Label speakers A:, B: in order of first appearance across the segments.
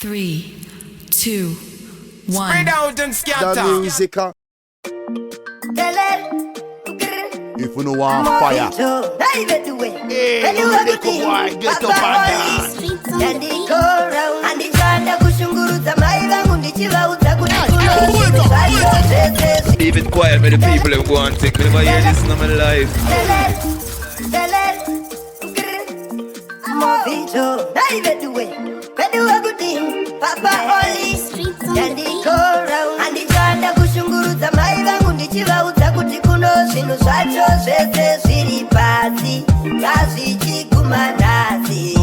A: 3, 2, 1.
B: Spread out and scatter.
C: The music. If you know want fire.
B: Hey, the boy, get up and dance.
D: Leave it quiet, may the people them go and take me. Never hear this in my life.
B: Papa Oli, anditanda kushunguruza mai vangu ndichivauza kuti kuno zvinhu zvacho zvese zviri pasi ngazvichikumanasi.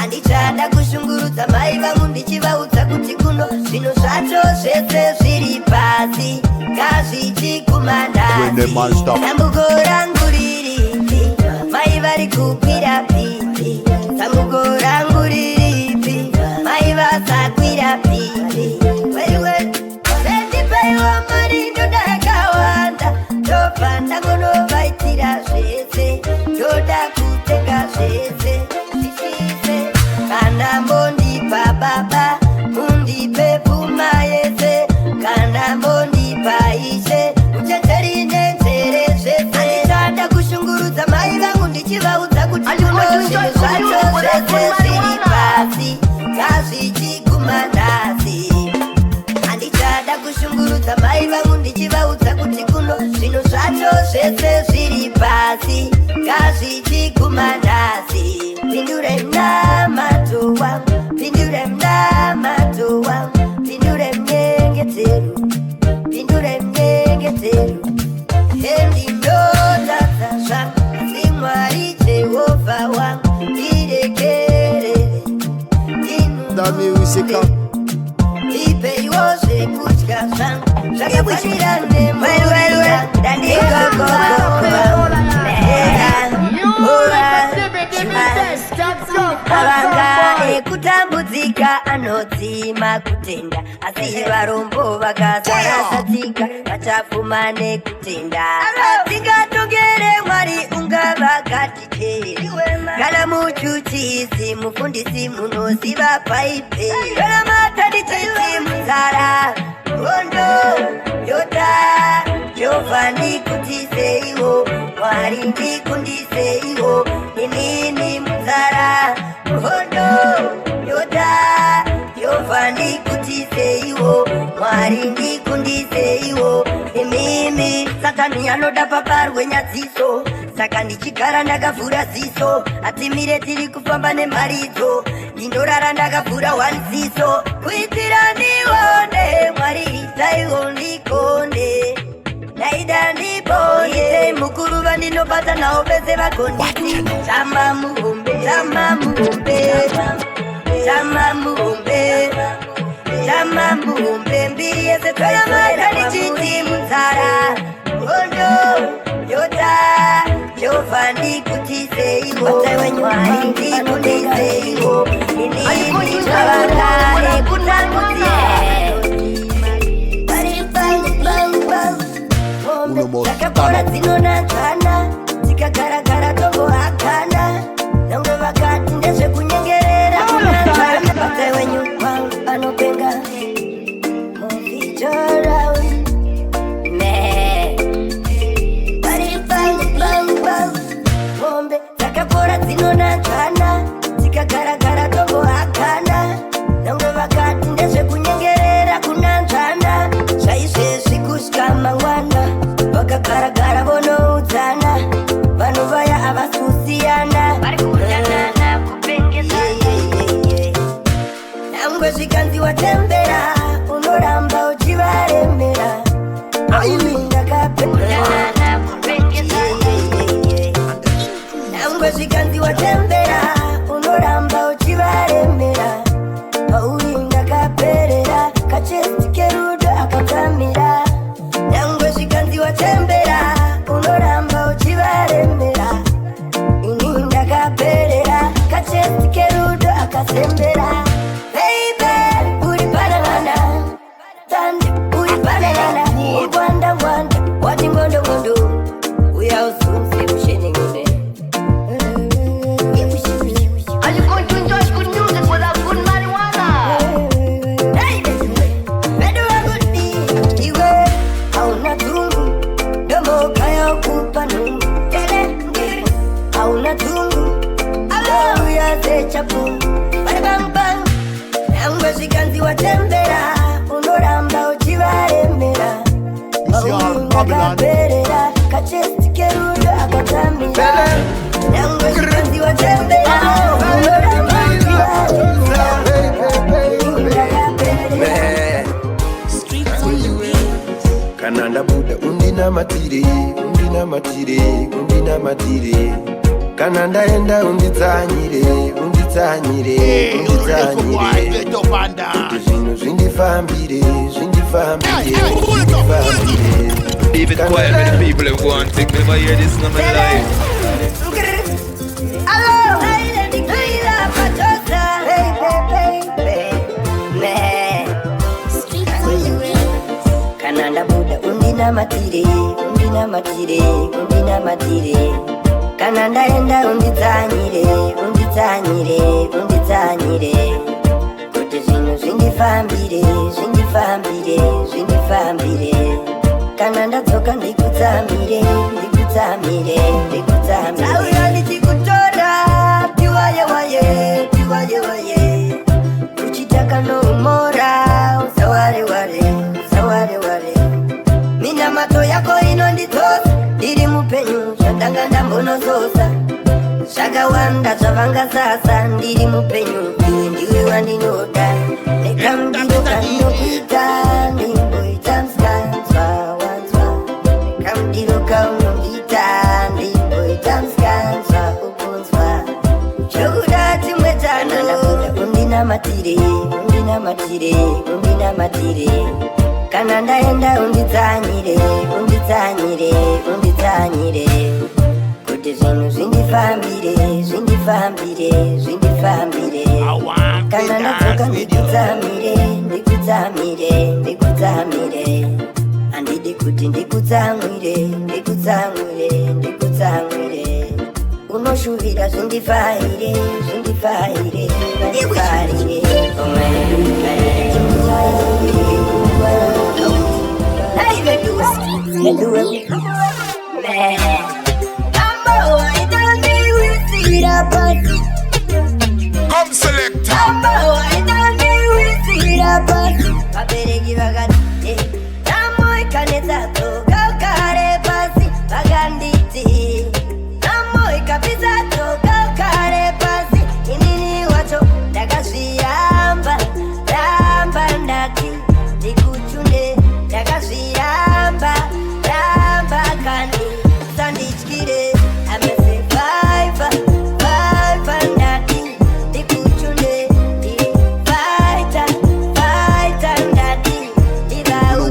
B: Anditanda kushungurudza mai vangu ndichivaudza kuti kuno zvinhu zvacho zvese zviri pasi ngazvichikumanasi. Dambuko rangu riripi mai vari kukwira pipi, dambuko rangu riripi mai vasakwira pipi. Sendipeiwa mari ndoda yakawanda, ndobva ndangonovaitira zvese, ndoda kutenga zvese zvisise. Kana mondipa baba mundipe pfuma yese, kana mondipa ishe uchenjeri nenzere zvese. Anditanda kushungurudza mai vangu ndichivaudza kuti kuno zvinhu zvacho zvese zviri pasi ngazvichikumanasi. Anditanda kushungurudza mai vangu ndichivaudza kuti kuno zvinhu zvacho zvese zviri pasi ngazvichikumanasi. Pindure mnamato wangu, pindure mnamato wangu, pindure mnyengetero, pindure mnyengetero. Endinotadza zvangu asi Mwari Jehovha wangu ndiregerere.
C: The music.
B: Ipeiwo zvekudya zvangu zvakafanira nemvura ndandikogogova avanga ekutambudzika anodzima kutenda, asi varombo vakasarasatika vachapfuma nekutenda. Tingatongere Mwari ungavakatiteri, kana muchuchisi mufundisi munoziva paipe, kana matanichisi munzara hondo yota. Jehovha ndikundiseiwo, Mwari ndikundiseiwo, inini munzara hondo yota. Jehovha ndikundiseiwo, Mwari ndikundiseiwo, imimi. Satani anoda papa rwenyadziso, saka ndichigara ndakavhura ziso. Atimire tiri kufamba nemaridzo, ndindorara ndakavhura wanziso, kuitira ndione Mwari taiwo ndikonde. Naida ndibonye mukuru vandinobata nawo vese vakondisi. Chama muhombe, chama muhombe, chama muhombe, chama muhombe. Mbiri yese twaimata ndichiti munzara hondo yota. Jehovha ndikundiseiwo, Mwari ndikundiseiwo, inini zvavanga ekutambudzika. Takapora dzinonanzvana, tikagaragara tombohakana, nangwe vakati ndezvekunyengerera kunanzvana. Bata wenyu wangu anopenga muvijora mombe. Takapora dzinonanzvana, tikagaragara tombohakana, nangwe vakati ndezvekunyengerera kunanzvana. Zvaizvezvi kusvika mangwana vakagaragara vonoudzana, vanhu vaya havasiyana nangwe zvikanzi watembera unoramba uchivaremera. Nangwe zvikanzi watembera unoramba uchivaremera. Pauri ndakaperera kachesti kerudo akakamira. Nangwe zvikanzi watembera unoramba uchivaremera. Ini ndakaperera kachesti kerudo akasembera. Baby, uri pana Nangwe shikanzi watembea
E: Kananda buda undina matire, undina matire, undina matire. Kananda enda unditsanyire, unditsanyire, unditsanyire. Zvino zvindifambire, zvindifambire, zvindifambire.
D: Leave it quiet with the people who go and take me. Never hear this in my life.
B: Hello, hey, patosa. Hey. Kananda buda undina matire, undina matire, undina matire. Kananda enda unditsanyire, unditsanyire, unditsanyire. Kuti zvino zvindifambire, zvindifambire, zvindifambire. Kananda tsoka ndikutsamire, ndikutsamire, ndikutsamire. Sauya ndichikutora, tiwaye waye, tiwaye waye. Uchitaka no umora, usaware ware, usaware ware. Mina mato yako inonditosa, ndiri mupenyu, zvatanga ndambonozosa. Zvakawanda zvavanga sasa, ndiri mupenyu, iwe ndiwe wandinoda. Nekamdiro kanokuita, ndimboita mskanzwa wanzwa. Nekamdiro kaunongita, ndimboita mskanzwa ukunzwa. Chokuda chimwe chano, undina matire, undina matire, undina matire. Kana ndaenda unditsanyire, unditsanyire, unditsanyire. Kuti zvinhu zvindifambire, zvindifambire, zvindifambire. Kana ndadzoka ndikutsamire, ndikutsamire, ndikutsamire. Handidi kuti ndikutsamwire, ndikutsamwire, ndikutsamwire. Unoshuvira zvindifaire, zvindifaire, zvindifaire.
C: Come selector.
B: Vabereki vakati namoikanetsa tsoka ugare pasi, vakanditi namoikapisa tsoka ugare pasi. Inini wacho ndakazviyamba, ramba ndati ndikuchunde, ndakazviyamba, ramba kandi sandityire. Amese vaiva ndati ndikuchunde, ndiri vaita ndati ndivau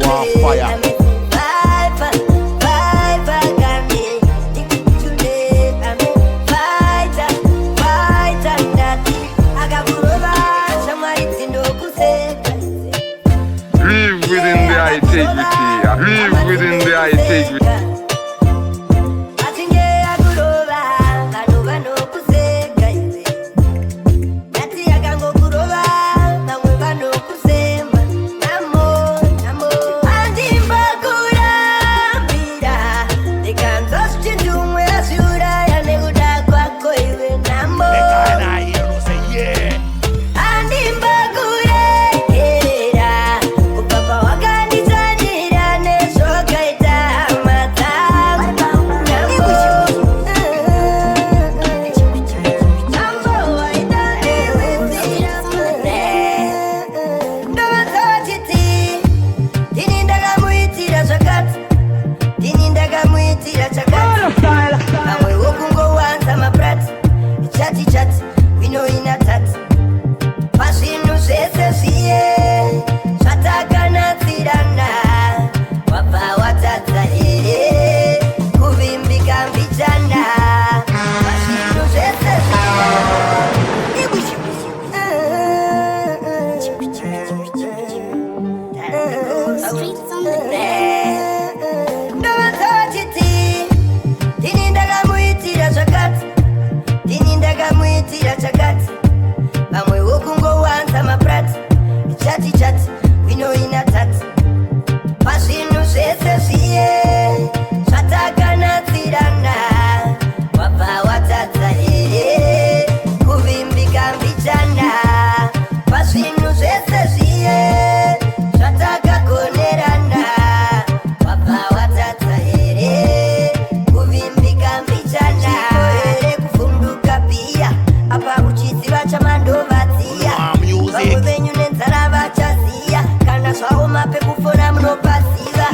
B: Vamwe venyu nenzara vachaziya kana zvaoma pekufona munopasiva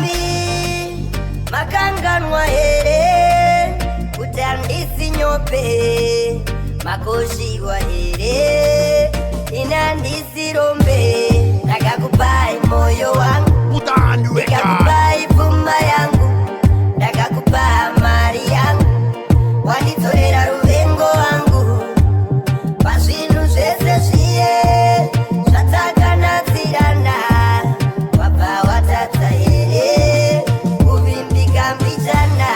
B: makanganwa here kuti handisi nyope makoshiwa here ine handisi rombe ndakakupai moyo wangu ndikakupai pfuma yangu ndakakupa mari yangu wanditorera ruvengo wangu pazvinhu zvese zviye zvatakanatsirana wabva watadza here kuvimbika mbichana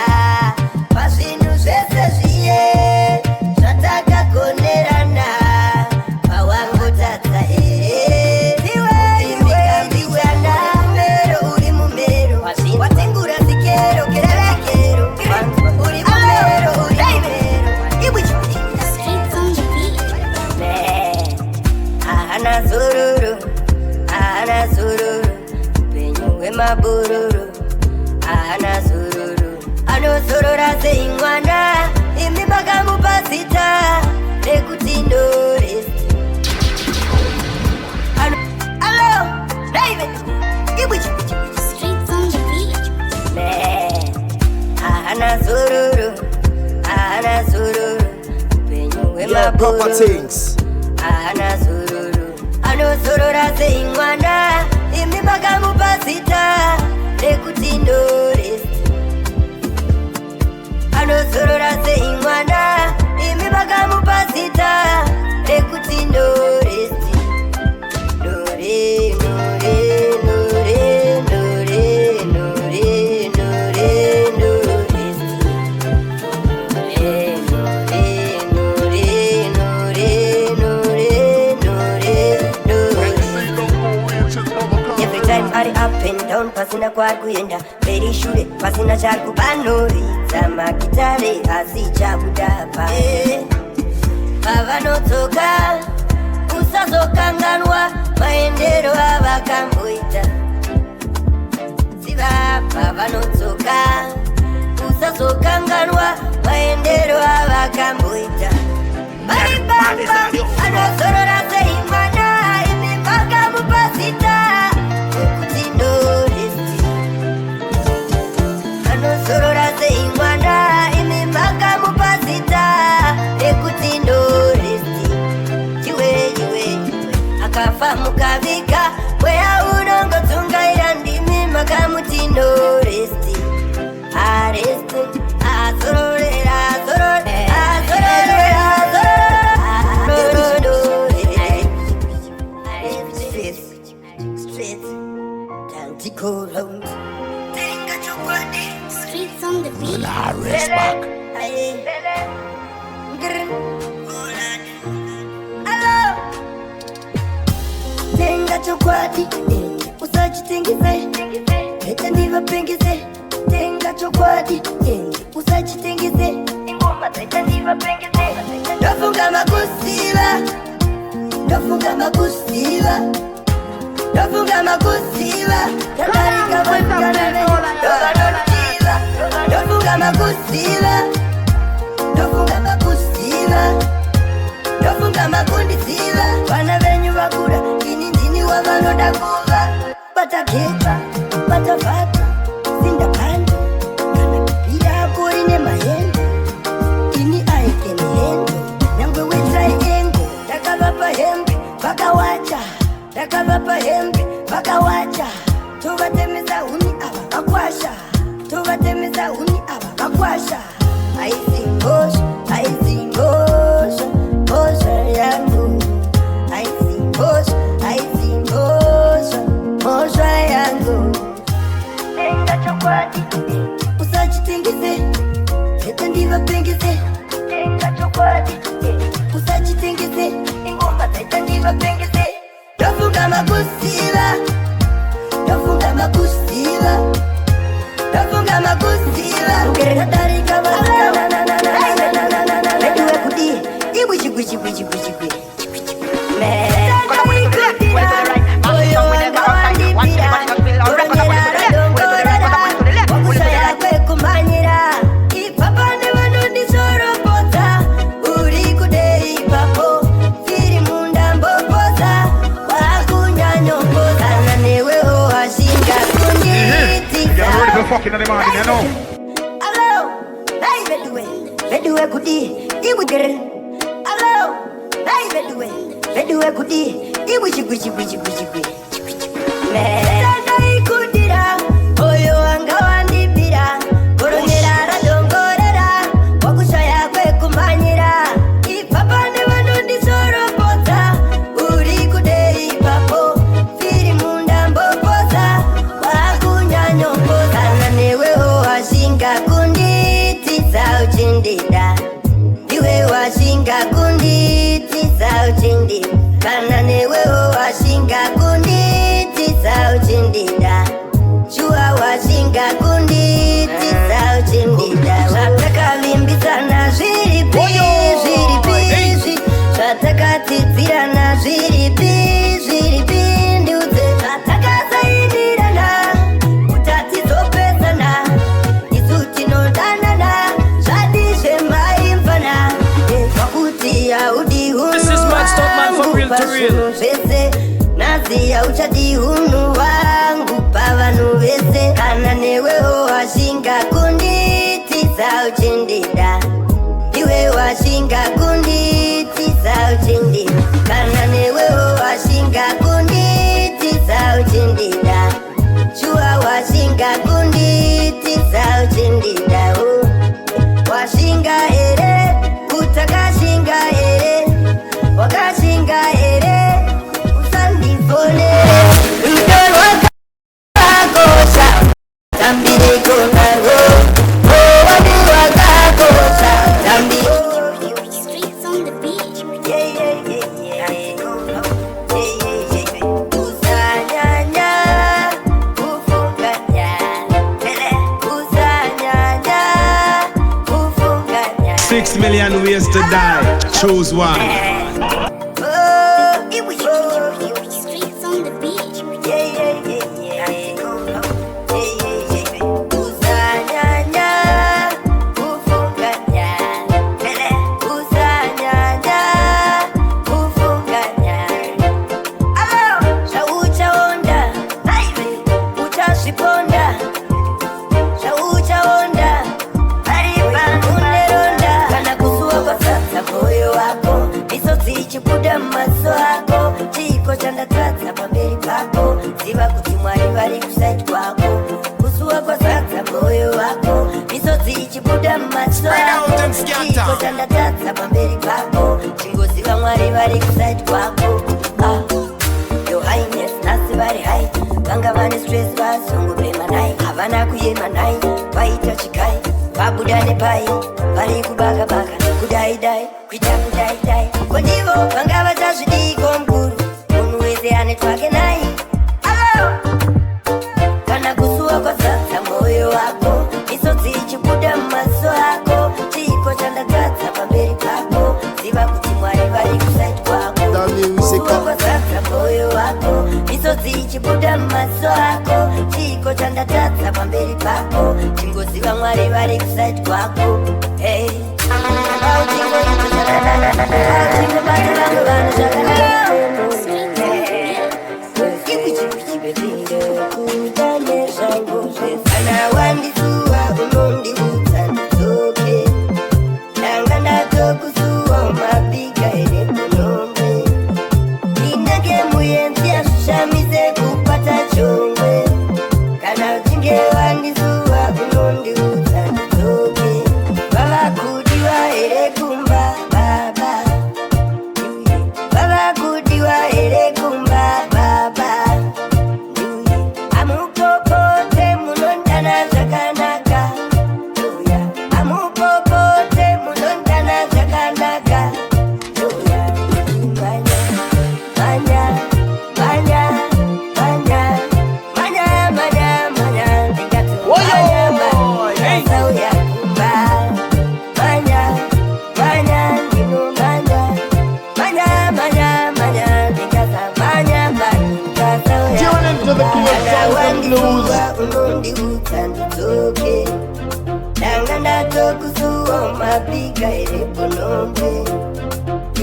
B: pazvinhu zvese zviye zvatakagonerana pawangotadza here kuvimbika mbichana mero uri mumero watengura zikero kerakero uri mumero uri mumero ahana zururu penyu wemabururu ahana zururu anozorora seimwana imi makamupa zita rekuti ndoresti alo David ahana zururu penyu wemabururu ahana zururu anozorora seimwana imi makamupa zita rekuti ndoresti anozorora seimwana imi makamupa zita rekuti ndoresti ndore ndore ndore ndore ndore ndore ndoresti every time ari up and down pasina kwari kuenda mberi shure pasina chari kupanoridza magitare asi chakudapa pavanotsoka usazokanganwa maendero avakamboita ziva pavanotsoka usazokanganwa maendero avakamboita maribamba anozorora seimwana imi makamupasita ekuti ndoresti anozorora seimwana imi makamupasita ekuti ndoresti chiwe akafa mukavika weya unongodzungaira ndimi makamuti ndoresti aresti azororera
F: Streets on the beat.
B: Tenga chokwadi usachitengeze heta ndivapengeze tenga chokwadi usachitengeze ingoma heta ndivapengeze ndofunga makusiva tadarika vankanave ndovanorutiwa ndofunga makundiziva vana venyu vakura ini ndini wavanoda kuva vatageta vatavhata sindapanda kana kupira ako ine mahendo ini aekeni hendo nyangwe wetraiengo ndakavapa hembe vakawacha tovatemesa huni ava vakwasha aizingosha yangu aizingosha yangu tenga chokwadi usachitengeze heta ndivapengeze tenga chokwadi usachitengeze ingoma heta ndivapengeze ndofunga makusiva tadarika vankanave ibwichikwichikwichikwichikwi wakushaya kwekumanyira ipapane vanondisorobodza uri kudei papo firi munda mbopoza
F: o'clock in the morning, you know.
B: Hello, hey, Bedouin, goodie, you girl. Hello, hey, Bedouin, goodie, you wish. Mera kudira, oyo angawandi bira, koronera radongorera, wakushaya kwe kumanyira, ipapa ne wanundi soro pota, uri kudei papo, firi munda mbopoza, wakunyanyo mboza, nanewe ho ashinga kundi, tisa uchindida, iwe washinga kundi, tisa uchindida, kananewe ho ashinga kundi, uchindida chua washinga kundi tisa uchindida wataka vimbizana zviripi zvataka tidzirana zviripi ndiudze zvataka saindirana utatizopesana isu tinodanana zvadi zvemaimfana zvakuti haudi hunhu zvese nazi hauchadi hunhu wangu pavanu vese kana newewo washinga kunditisa uchindida iwe washinga kunditisa uchindida kana newewo washinga kunditisa uchindida chua washinga kunditisa uchindida washinga here utakashinga here wakashinga here
G: Streets on the beach.
H: $6 million ways to die. Choose one.
G: Streets on the beach.
B: Chibuda maso ako chiko chanda tatsa pamberi pako ziva kuti mwari vari kuside kwako kusuwa kwa satsa moyo wako misodzi chibuda maso ako chiko chanda tatsa pamberi pako chingoziva mwari vari kuside kwako Your Highness nasi vari hai vanga vane stress vasongorema nai havana kuyema nai vaita chikai vabuda nepai vari kubaka kudaidai kuita kudaidai kondivo vanga vachazvidiko mukuru munhu wese ane twake nai kana kusuwa kwazadza mwoyo wako misodzi ichibuda mumaso ako chiko chandatadza pamberi pako ziva kuti mwari vari kusaidi kwako kusuwa kwazadza mwoyo wako misodzi ichibuda mumaso ako chiko chandatadza pamberi pako chingoziva mwari vari kusaidi kwako hey.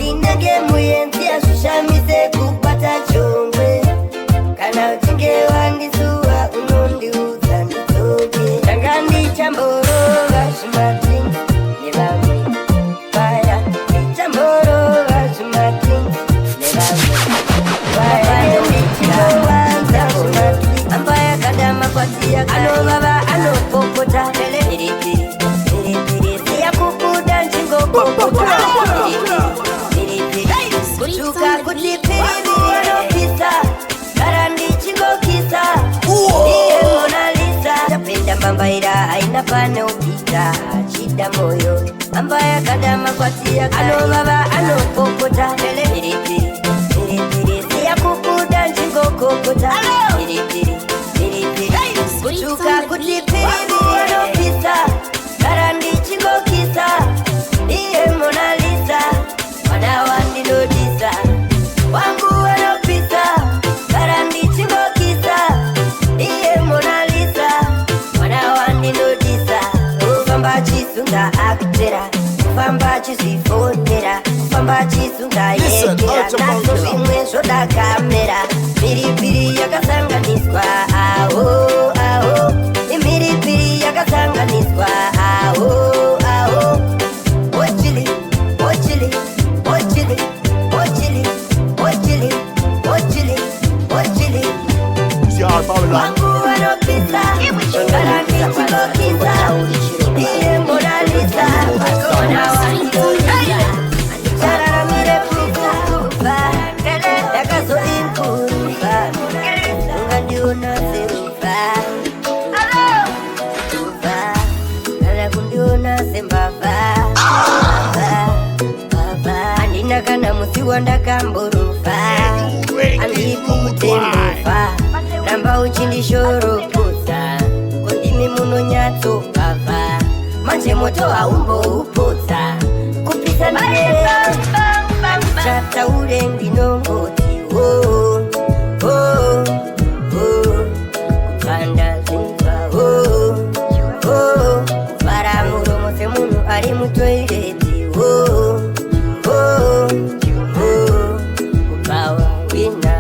B: Inage muyenzi ashishamise kupata chongwe kana uchinge wandisuwa unondiudza nditoke pana pana upita chida moyo ambaya kadama kwa tia ano baba ano kokota piripiri piripiri siya kukuda njingo kokota piripiri piripiri kuchuka kutipiri ano pisa karandi chingo kisa iye Mona Lisa wana wandi lodisa wangu ano pisa karandi chingo kisa iye Mona Lisa wana wandi lodisa ufamba chisunga akutera ufamba chizifondera ufamba chisunga yekera nazo vimwe zvoda kamera piripiri yakasanganiswa aho aho imiripiri yakasanganiswa aho aho ochili ochili ochili ochili ochili ochili ochili wangu wanopisa karandi chikokisa iye Mona Lisa wana wandiloisa chararamire pisa ufa yakazo impurufa ungandiona serufa ufa kana kundiona sembava andina kana musiwa ndakamborufa andikukutemufa ramba uchindishoropodza kundimi munonyatsokava manje moto haumboupoza kupisa ndere chataure ndinongoti kupanda zvinzwa kuvhara muromo semunhu ari mutoireti kupawa wina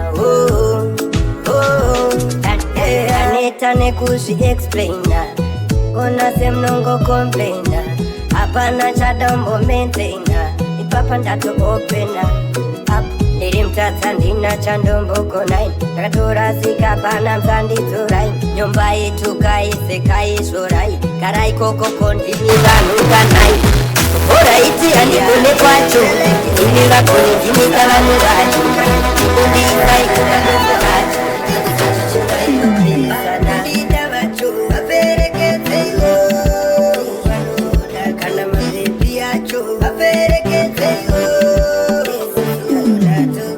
B: aneta nekuzviexplaina ona semunongo komplaina hapana chadombo maintaina ipapa ndatoopena apo ndiri mutadza ndina chandombogonai ndakatorasika pana msandidzorai nyomba yetu kaise kaizvorai garai kokoko ndini vanhu kanai oraiti handikone kwacho ini vakoni ndinita vanhu vacho ndikundisai kukanoseracho ndida vacho vaperekedzeyo kana mazepi acho vaperekedzeyo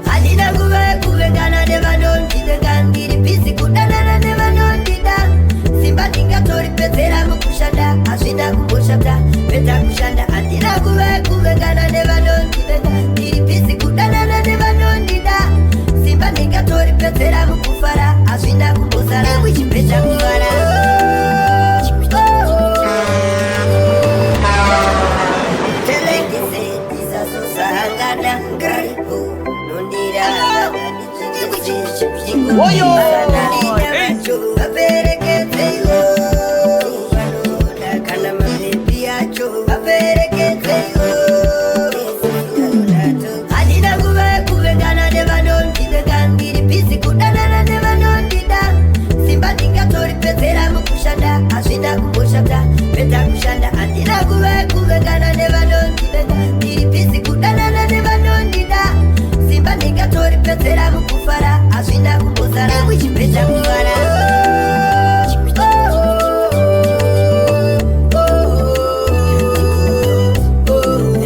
B: handina nguva yekuvengana nevanondivenga ndiri bhizi kudanana nevanondida simba ndingatoripedzera mukushanda hazvina kumboshanda pedza kushanda handina nguva yekuvengana nevanondivenga ndiri bhizi kudanana nevanondida simba ndingatoripedzera mukufara hazvina kumbosara wichipedza kuvara telekisendisazosangana ngaripo nondira vaperekedzeyo kana mazepi acho vaperekedzeyo handina nguva yekuvengana nevanondivenga ndiri bhizi kudanana nevanondida simba ndingatoripedzera mukushanda hazvina kumboshanda pedza kushanda handina nguva yekuvengana nevanondivenga ndiri bhizi kudanana nevanondida simba ndingatoripedzera mukufara hazvina kumbosara wichipedza kuvara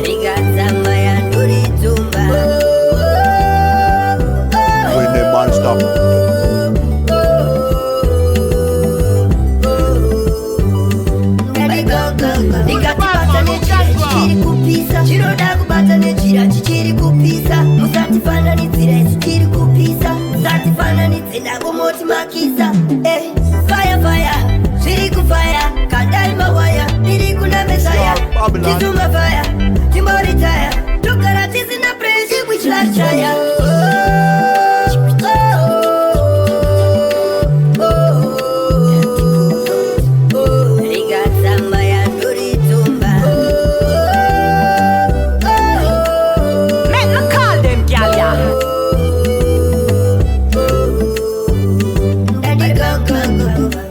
B: rikadzama yandoridzumba
E: When the man stop.
B: ndikatibata nechira chichiri kupisa chinoda kubata nechira chichiri kupisa musatifananidzira chichiri kupisa musatifananidze ndangomoti makisa fire fire zviri kufaya kadai mawaya ndiri kuna mesaya tizuma faya timboritaya togara tisina preshi wichlarchaya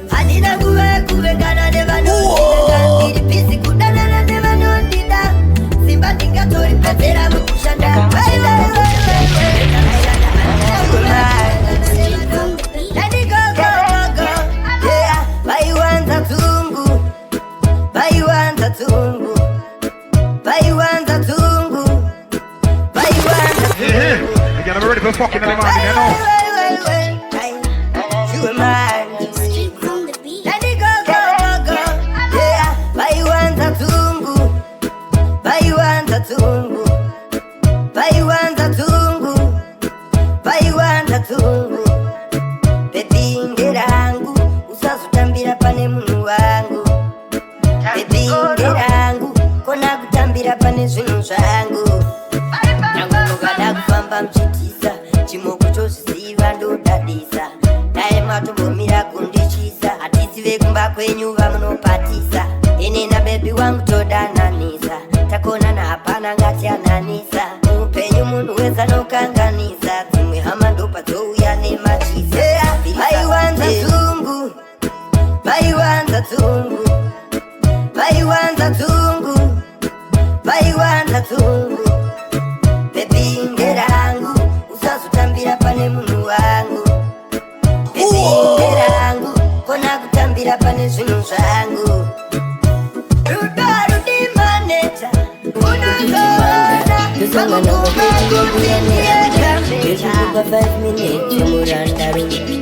B: handina nguva yekuvengana nevanondida ndiri bhizi kudanana nevanondida simba ndingatoripedzera mukushanda kundishandisa naye matumbumira kundichisa hatisive kumba kwenyu vamunopatisa ini na bebi wangu todananisa takonana hapana ngati ananisa upenyu munhu weza nokanganisa dzimwe hama ndopa dzouya nemachisa vaiwanza dzungu vaiwanza dzungu vaiwanza dzungu vaiwanza dzungu bebi ngerangu usazotambira pane munhu wangu bebi ngerangu kona kutambira pane zvinhu zvangu rudo rudimaneta unozona vakukuvakutiniyekambeta 5 minutes murandaro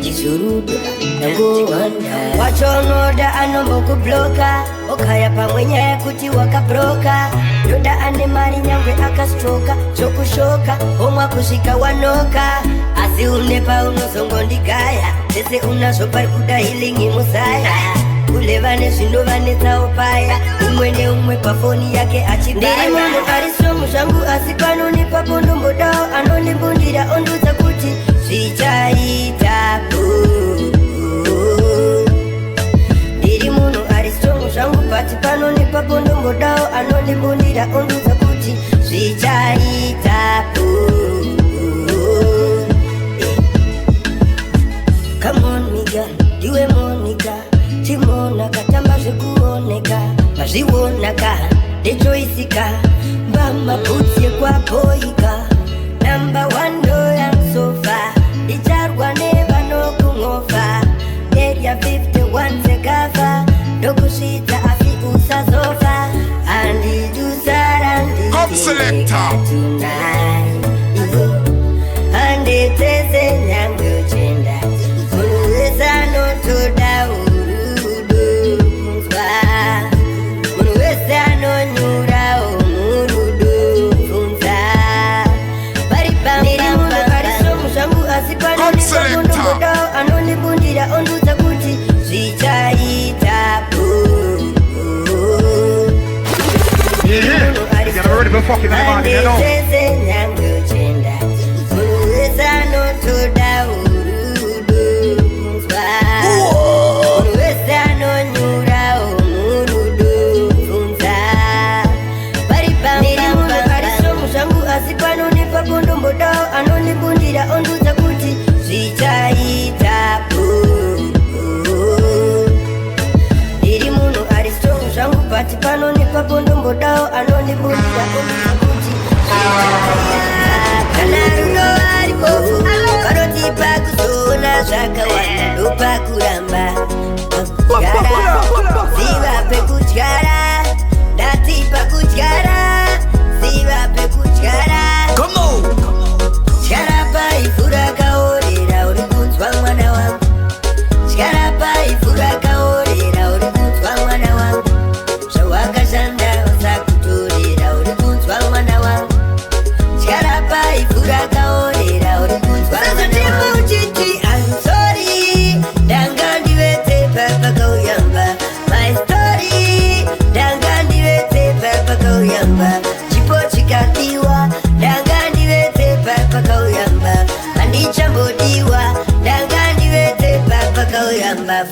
B: izurudo nangowanda wachonoda anombokubloka okaya pamwe nyaya kuti wakabroka yoda ane mari nyangwe akastroka chokushoka omwa kusvika wanoka asi une paunozongondigaya sese unazvo pari kuda hilingi musaya kuleva nezvinovanetsawo paya umwe neumwe pafoni yake achigaya ndiri munhu ari stromu zvangu asi panonipapo ndombodawo anonimbundira ondudza kuti zvichaitapo ndiri munhu ari stromu zvangu pati panonipapo ndombodawo anonimbundira ondudza kuti zvichaitapo. Come on me girl, ndiwe Monica timona katamba zvekuoneka mazvionaka ndechoisika mbama bhutsi yekwaboika number 1 ndoyamsofa ndicharwa nevanokungofa area 51 sekava ndokusvita asi usazofa andidusara nditeka tonight anditese nyangwe uchenda munhu wese anotoda urudo kunzwa munhu wese anonyurawo murudo kunza pari pambiri pari stromu zvangu asi panondipamundodawo anondibundira ondudza kuti zvichaitapo. anditese nyangwe uchenda munhu wese anotoda urudo kunzwa munhu wese anonyurawo murudo kunza pari pambiri pari stromu zvangu asi panonipapo ndombodawo anondibundira ondudza kuti zvichaitapo. ndiri munhu ari stromu zvangu pati panonipapo ndombodawo anondibundira ondudza kuti kana rudo ari bofu kanotipa kuzona zvakawanda ndopakuramba ziva pekutyara ndatipa kutyara ziva pekutyara tyara paivhu rakaorera uri kunzwa mwana wangu tyara paivhu rakaorera uri kunzwa mwana wangu zvawakashanda usakutorera uri kunzwa mwana wangu tyara paivhu rakaorera uri kunzwa uchiti I'm sorry ndanga ndivete papakauyamba my story ndanga ndivete papakauyamba chipo chikadiwa ndanga ndivete papakauyamba handichambodiwa ndanga ndivete papakauyamba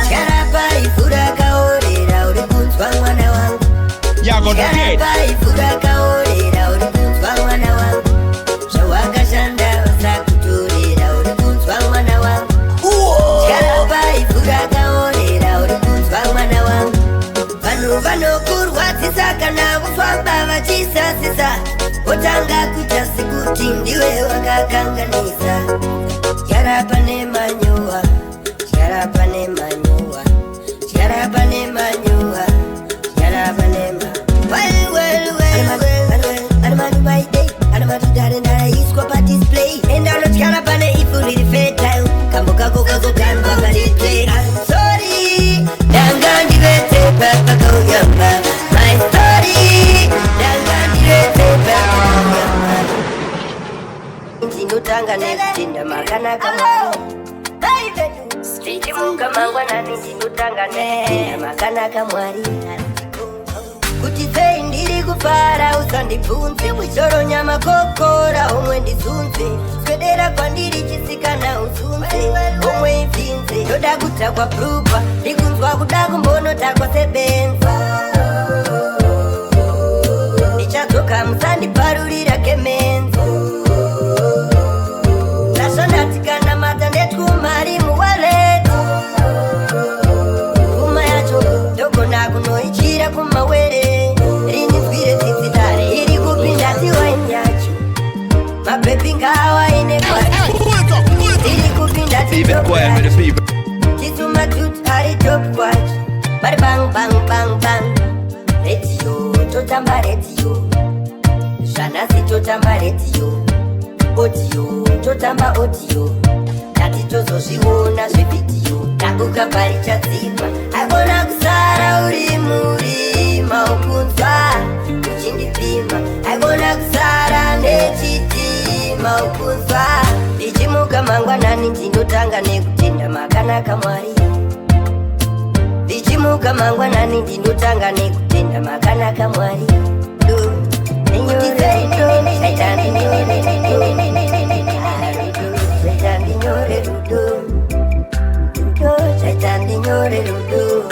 B: tyara paivhu rakaorera uri kunzwa mwana wangu tyara paivhu rakaorera uri kunzwa mwana wangu zvawakashanda usakutorera uri kunzwa mwana wangu tyara paivhu rakaorera uri kunzwa mwana wangu vanhu vanokurwadzisa kana kufamba vachisasisa wotanga kuita sekuti ndiwe wakakanganisa tyara pane manyowa tyara pane manyowa tyara pane manyowa tyara pane ma animatudarenaraiswa padisplay endanotyara pane ifu riri fertile kambo kako kakogamba padisplay sorry ndanga ndivete papakauyamba my story ndanga ndivete papakauyamba ndinotanga nekutenda makanaka ndichimuka mangwanani ndinotanga nekutenda makanaka mwari kuti sei ndiri ndikufara usandibvunze muchoro nyama kokora omwe ndizunze swedera kwandiri chisikana uzunze omwe ibvinze ndoda kutakwa prupa ndikunzwa kuda kumbonotakwa sebenza ndichadzoka musandiparurira kemenza ndasvandatikana mata ndetwumari muwareti kuma yacho ndogona kunoichira kumawere rinizwire tsitsidare iri kupinda tiwaini yacho mabhepi ngawaine kwacho iri kupinda titsumatut ari top kwacho bari bang bang bang bang radio totamba radio zvanasi totamba radio audio totamba audio tati tozozviona zvevidhiyo ndakuka pari chadziva agona kusara uri murima ukunzwa uchindipima agona kusara nechitima ukunzwa ndichimuka mangwanani ndinotanga nekutenda makanaka Mwari ndichimuka mangwanani ndinotanga nekutenda makanaka Mwari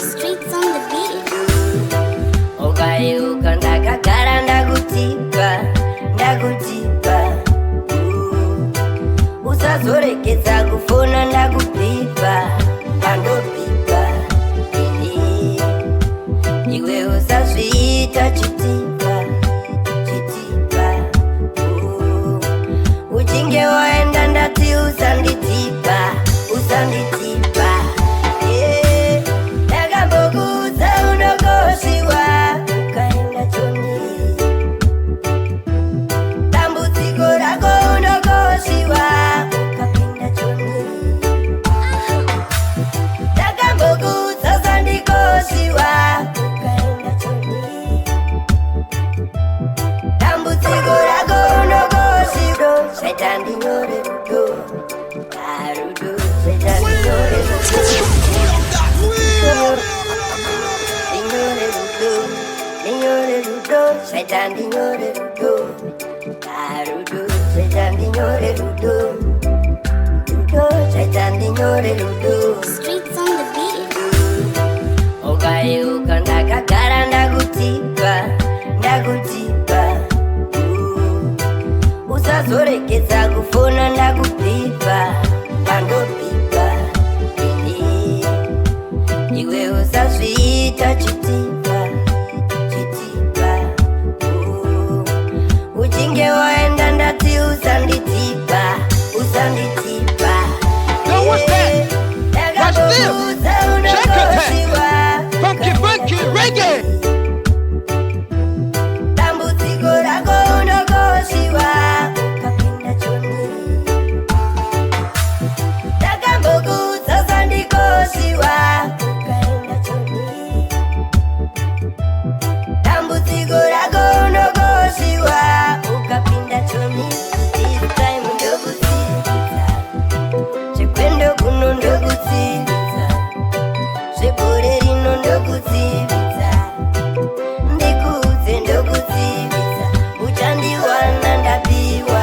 G: Streets on the beat.
B: Ukayeuka ndakagara ndakutipa usazorekeza kufona ndakupipa pandopipa iwe usazviita chitipa uchinge waenda ndati usanditipa ndakambokuudza unokoshiwa ukaenda choni dambudziko rako unokoshiwa ukapinda choni ndakambokuudza usandikoshiwa ukaenda choni dambudziko rako unokoshiwa zvaitandinyorera rudo rudo zvaitandinyorera
G: Streets on the beat.
B: ukayeuka ndakagara ndakutipa usazorekeza kufona ndakupipa pandopipa iwe usazviita chitipa uchinge waenda ndati usanditipa ndakakuudza unokoshiwa dambudziko rako unokoshiwa ukapinda choni ndakambokuudza usandikoshiwa ukaenda choni dambudziko rako unokoshiwa ukapinda choni this time ndokutsiridza zvekwendo kuno ndokutsiridza zvegore rino ndokutsiridza ndikuudze ndokutsiridza uchandiwana ndapiwa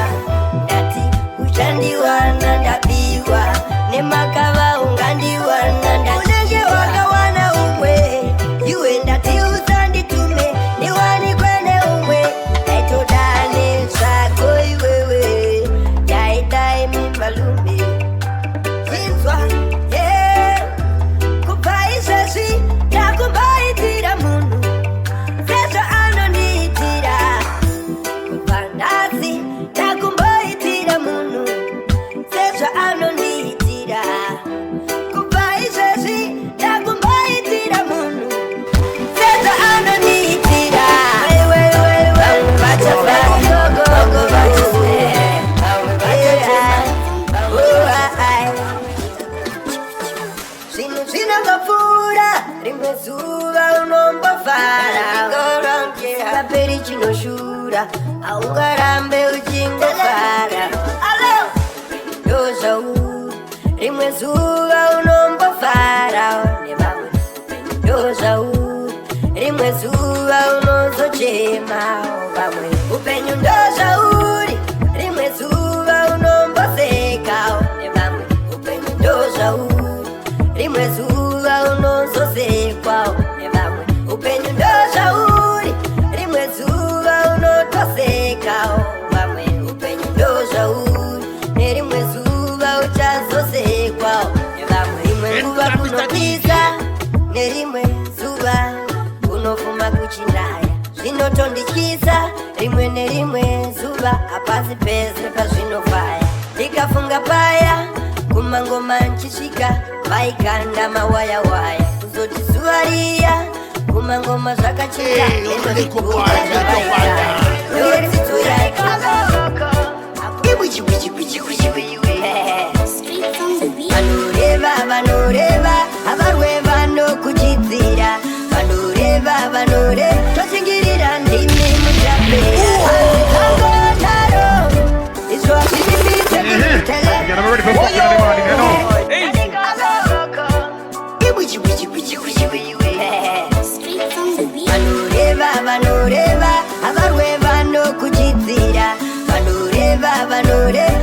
B: ndati uchandiwana ndapiwa nemakava ungandiwana unenge wakawana umwe iwe ndati usanditume ndiwanikwe neumwe aitodane zvako iwewe yaidai mimalume inzwa kubva izvezvi ndakumbaitira munhu sezvo anondiitira kubva nhasi ndakumboitira munhu sezvo anondiitira kubva izvezvi ndakumboitira munhu sezvo anondiitira vamwe vachafagogogo vachiswera zvinhu zvinongopfuura rimwe zuva unombofara kaperi chinoshura haungarambe uchingofara ndozvauri rimwe zuva unombofara nevamwe ndozvauri rimwe zuva unozochema ndozvauri rimwe zuva unozosekwawo nevamwe upenyu ndozvauri rimwe zuva unotosekawo vamwe upenyu ndozvauri nerimwe zuva uchazosekwawo nevamwe rimwe nguva kunopisa nerimwe zuva kunofuma kuchinaya zvinotondityisa rimwe nerimwe zuva hapasi pese pazvinofaya ndikafunga paya kumangoma nchisvika vaikanda mawayawaya kuzoti zuva riya kumangoma zvakachira ndodzidzo yake vanoreva havarwe vanokuchidzira vanoreva totsingirira ndimi muchapera azikangonaro izvo hazvinimidze vanoreva havarwe vanokuchidzira vanoreva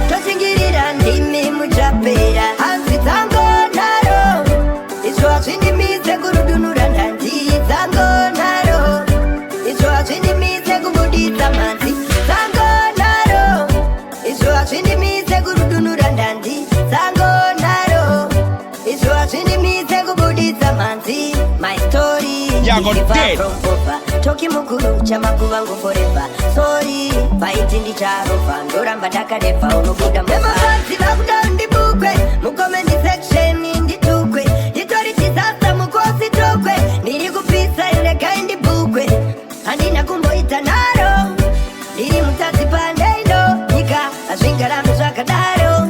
B: totsingirira ndimi muchapera hanzi dzangonaro izvo hazvinimidze kurudunura ndandi dzangonaro izvo hazvinimidze kubudisa manzi dzangonaro izvo hazvinimidze kurudunura ndandi dzangonaro izvo hazvinimidze kubudisa manzi my story toki mukuru chamakuvangu forever sorry vaiti ndicharova ndoramba ndakarefa unobuda muvadzi vakuda ndibukwe mucomment section nditukwe nditori chisasa mukosi tokwe ndiri kupisa iregai ndibukwe handina kumboita naro ndiri mutadzi pandeino nyika hazvingarambe zvakadaro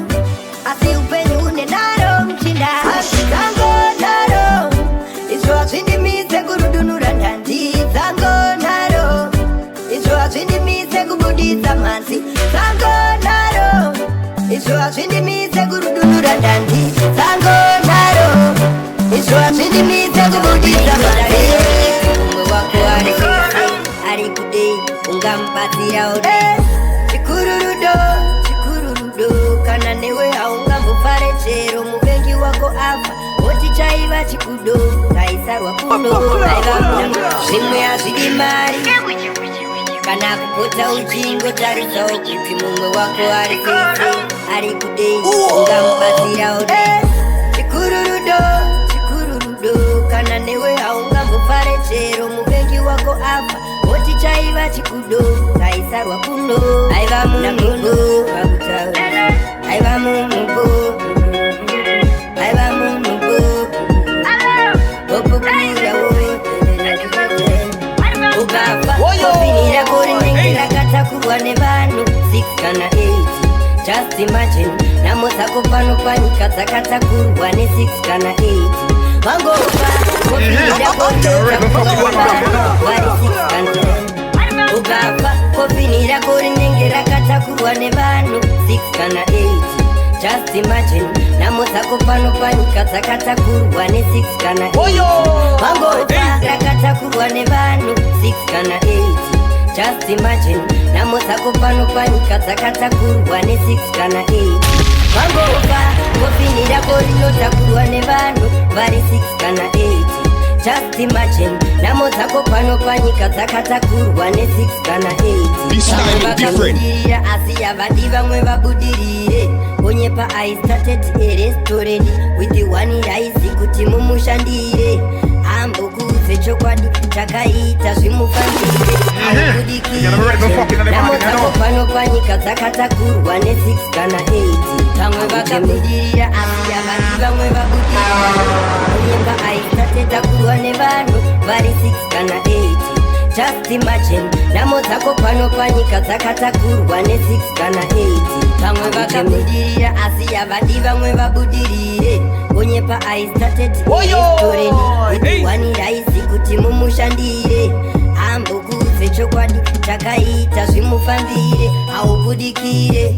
B: asi upenyu une naro mchinda hazvikangonaro izvo hazvindimidze kurudunura ndandi dzangonaro izvo hazvindimidze kubudisa manzi dzangonaro izvo hazvindimidze kurudunura ndandi dzangonaro izvo hazvindimidze kubudisa manzi umwe wako ari kudei ungamubatsira udei chikururudo kana newe haungambofare chero muvengi wako afa oti chaiva chikudo taisarwa kuno zvimwe hazvidi mari kana kupota uchingotaridzawo kuti mumwe wako ari kudei ungamubatsira udei chikururudo kana newe haungambofare chero muvengi wako afa oti chaiva chikudo taisarwa kuno aiva munungo pakutaura aiva munungo aiva munungo opukurawo ukafa opinira korinenge rakatakurwa nevanhu 6 kana 8 just imagine nhamo dzako pano panyika dzakatakurwa ne6 kana 8 vangofa opinira korinenge vari 6 kana 10 ukafa opinira korinenge rakatakurwa nevanhu 6 kana 8 just imagine nhamo dzako pano panyika dzakatakurwa ne6 kana 8 vangofa rakatakurwa nevanhu 6 kana 8 just imagine nhamo dzako pano panyika dzakatakurwa ne6 kana 8 vangofa opinira korinotakurwa nevanhu vari 6 kana 8 just imagine nhamo dzako pano panyika dzakatakurwa ne6 kana 8 vakabudirira asi havadi vamwe vabudirire onyepa I started a restaurant with one rice kuti mumushandire ambokudze chokwadi takaita zvimufambire aukudikire nhamo dzako pano panyika dzakatakurwa ne6 kana 8 vamwe vakabudirira asi havadi vamwe vabudirire onyepa I started takurwa nevanhu vari 6 kana 8 just imagine nhamo dzako pano panyika dzakatakurwa ne6 kana 8 vamwe vakabudirira asi havadi vamwe vabudirire onyepa I started a restaurant with one rice kuti mumushandire ambokudze chokwadi takaita zvimufambire aubudikire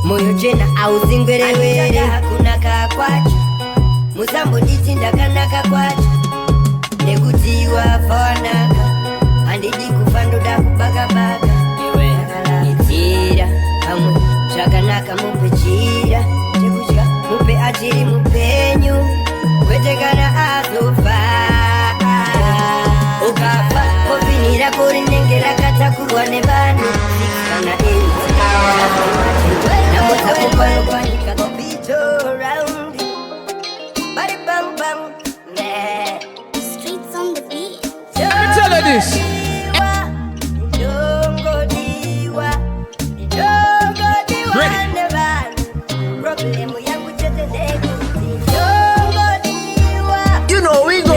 B: moyo chena auzingwerewere hakunaka kwacho musamboditi ndakanaka kwacho nekuti wafa wanaka handidi kufa ndoda kubaka-baka itira pamwe zvakanaka mupe chira chekudya mupe achiri mupenyu kutekana azofa ukafa kofinira kuri nenge rakatakurwa nevanhu kana namotakupanokwanika kopito round bari bang bang nah.
G: Streets on the beat.
D: Tell her this.
E: You know we go.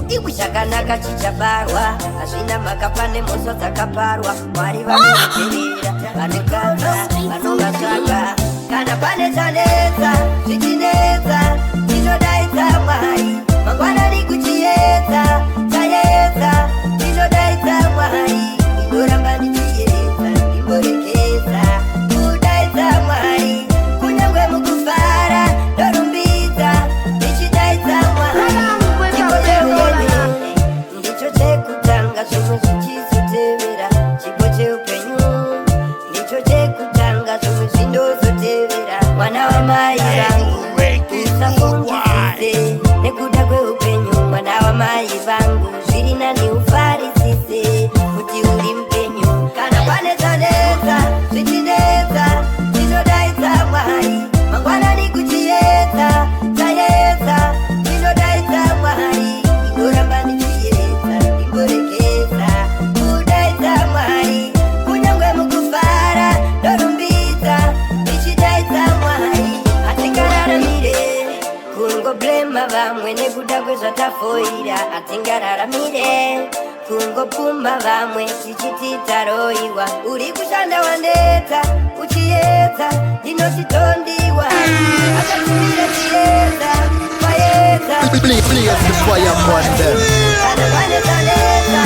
B: Iwishakanaka chichabarwa azvina makapane moso dzakaparwa mwari vanoiterera vanogara vanovatsvaga kana pane chanetsa zvichinetsa tinodaidza mwari mangwanani kuchiedza chaedza tinodaidza mwari indoramba ndichiedza ndimborekeza kudaidza mwari kunyangwe mukufara ndorumbidza ndichidaidza mwari ndicho chekutanga zvimwe zvichizotevera chipo cheupenyu ndicho chekutanga zvimwe zvindozotevera mwana wamai vangu usafungise nekuda kweupenyu mwana wamai vangu zviri nani ufarisise kuti uri mupenyu kana pane chanetsa zvichinetsa tinodaidza mwari mangwanani kuchiedza chaedza tinodaidza mwari indoramba ndichiedza ndimborekeza kudaidza mwari kunyangwe mukufara ndorumbidza ndichidaidza mwari hatingararamire kungoblema vamwe nekuda kwezvatafoira hatingararamire kungopumba vamwe tichititaroiwa uri kushanda wandeta uchiyedza ndinotitondiwa akatumira chiyedza kwayedza
E: Please, the fire burn them.
B: kana kwanetsanetsa